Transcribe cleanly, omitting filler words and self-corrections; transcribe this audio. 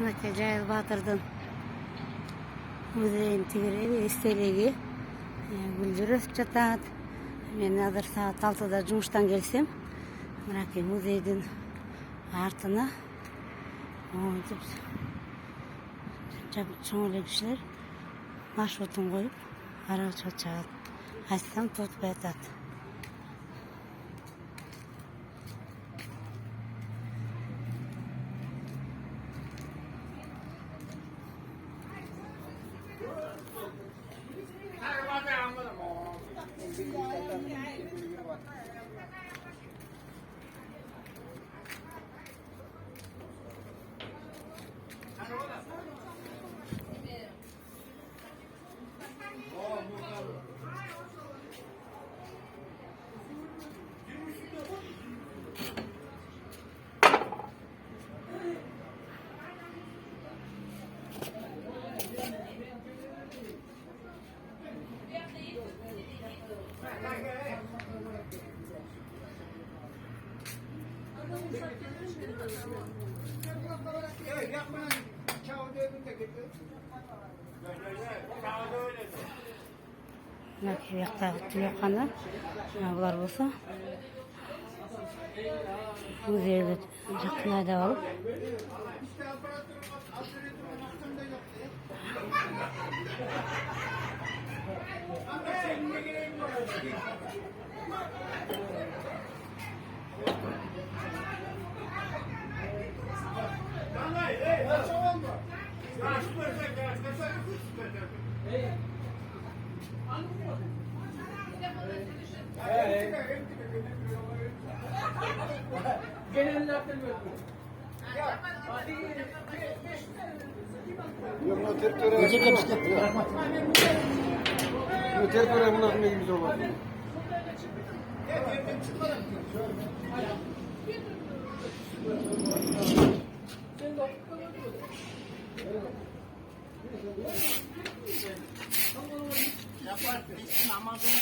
Aka Cahil Batır'dan müzeyin tigiri, istelegi güldürüp çatat. Men hazır saat 6'da жұмыштан келсем, мынакей музейдин артына oyup чоң эле кишилер маршрутун коюп карап чыгат. Айтсам тотпой атат. Bu yoqdagi tuyoqxona bular bo'lsa muzeyga yaqin haydab olib Namazını